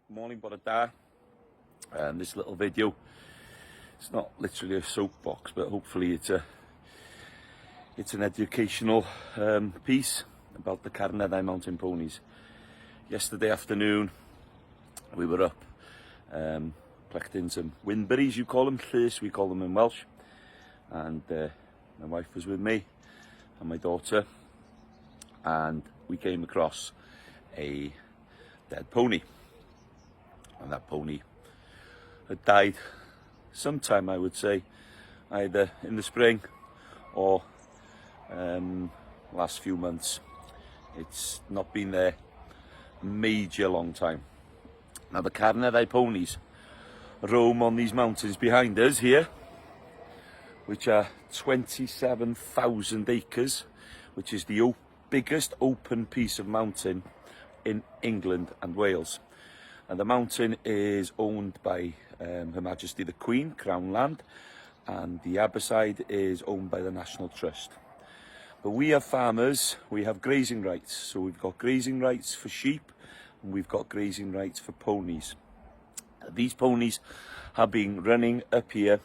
Morning, bore da. This little video, it's not literally a soapbox, but hopefully it's an educational piece about the Carneddau mountain ponies. Yesterday afternoon, we were up collecting some windberries, you call them, llys, we call them in Welsh. And my wife was with me and my daughter, and we came across a dead pony. And that pony had died sometime, I would say, either in the spring or last few months. It's not been there a major long time. Now the Carneddau ponies roam on these mountains behind us here, which are 27,000 acres, which is the biggest open piece of mountain in England and Wales. And the mountain is owned by Her Majesty the Queen, Crown Land, and the other side is owned by the National Trust. But we are farmers, we have grazing rights. So we've got grazing rights for sheep and we've got grazing rights for ponies. These ponies have been running up here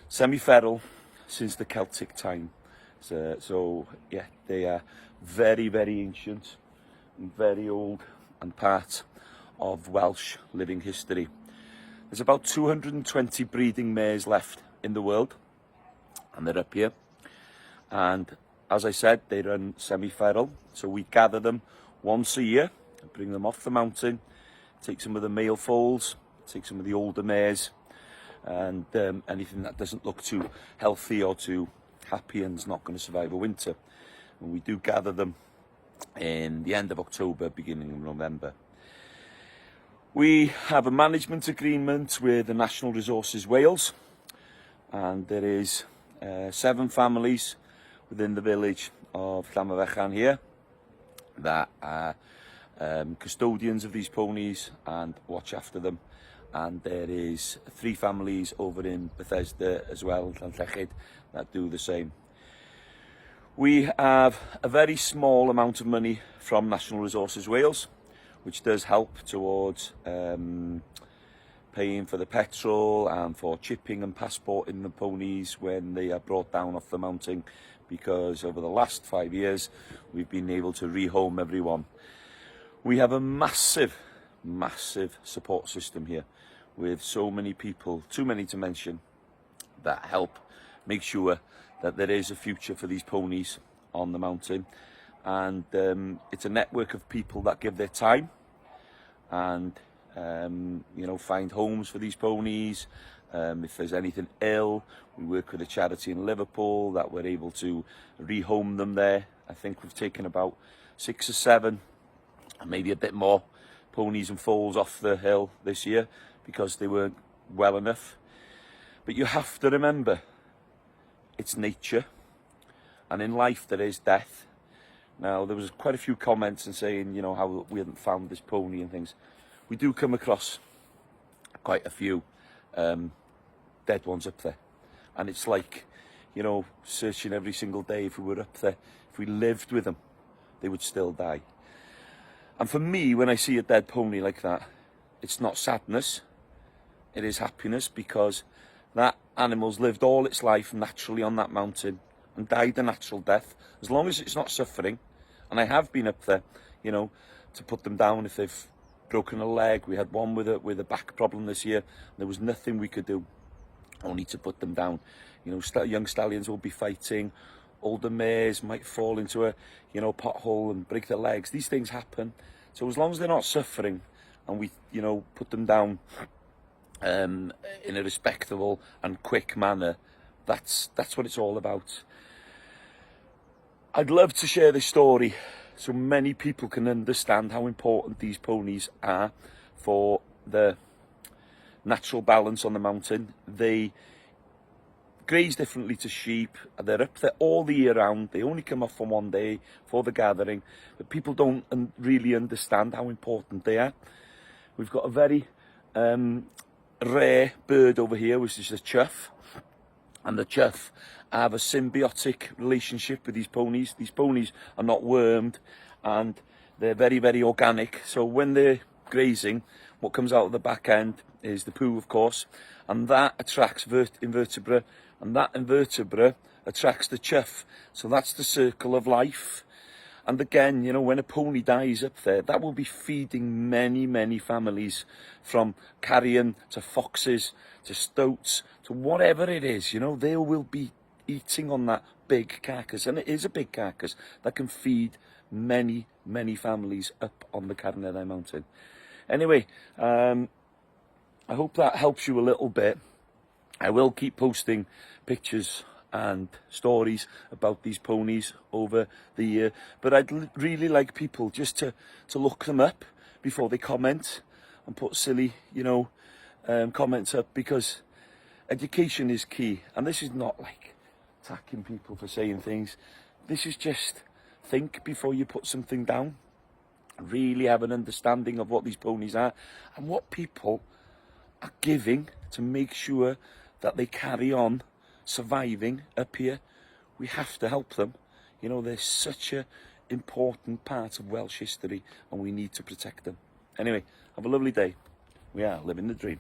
semi-feral since the Celtic time. So yeah, they are very, very ancient and very old and part of Welsh living history. There's about 220 breeding mares left in the world, and they're up here. And as I said, they run semi-feral, so we gather them once a year and bring them off the mountain, take some of the male foals, take some of the older mares, and anything that doesn't look too healthy or too happy and is not going to survive a winter. And we do gather them in the end of October, beginning of November. We have a management agreement with the National Resources Wales, and there is 7 families within the village of Llanfyfechan here that are custodians of these ponies and watch after them. And there is 3 families over in Bethesda as well, Llanllechid, that do the same. We have a very small amount of money from National Resources Wales, which does help towards paying for the petrol and for chipping and passporting the ponies when they are brought down off the mountain, because over the last 5 years we've been able to rehome everyone. We have a massive support system here with so many people, too many to mention, that help make sure that there is a future for these ponies on the mountain. And it's a network of people that give their time and find homes for these ponies. If there's anything ill, we work with a charity in Liverpool that we're able to rehome them there. I think we've taken about 6 or 7, and maybe a bit more, ponies and foals off the hill this year because they weren't well enough. But you have to remember, it's nature, and in life there is death. Now, there was quite a few comments and saying, how we hadn't found this pony and things. We do come across quite a few dead ones up there. And it's like, searching every single day. If we were up there, if we lived with them, they would still die. And for me, when I see a dead pony like that, it's not sadness. It is happiness, because that animal's lived all its life naturally on that mountain and died a natural death, as long as it's not suffering. And I have been up there, to put them down if they've broken a leg. We had one with a back problem this year. There was nothing we could do, only to put them down. Young stallions will be fighting. Older mares might fall into a pothole and break their legs. These things happen. So as long as they're not suffering, and we put them down in a respectable and quick manner, that's what it's all about. I'd love to share this story so many people can understand how important these ponies are for the natural balance on the mountain. They graze differently to sheep. They're up there all the year round. They only come off for one day for the gathering, but people don't really understand how important they are. We've got a very rare bird over here, which is the chough. And the chough have a symbiotic relationship with these ponies. These ponies are not wormed, and they're very, very organic. So when they're grazing, what comes out of the back end is the poo, of course, and that attracts invertebrate, and that invertebrate attracts the chuff. So that's the circle of life. And again, you know, when a pony dies up there, that will be feeding many, many families, from carrion to foxes to stoats to whatever it is. You know, they will be eating on that big carcass, and it is a big carcass that can feed many, many families up on the Carneddau mountain. Anyway, I hope that helps you a little bit. I will keep posting pictures and stories about these ponies over the year, but I'd really like people just to look them up before they comment and put silly, you know, comments up, because education is key. And this is not like attacking people for saying things. This is just think before you put something down. Really have an understanding of what these ponies are and what people are giving to make sure that they carry on surviving up here. We have to help them. You know, they're such an important part of Welsh history, and we need to protect them. Anyway, have a lovely day. We are living the dream.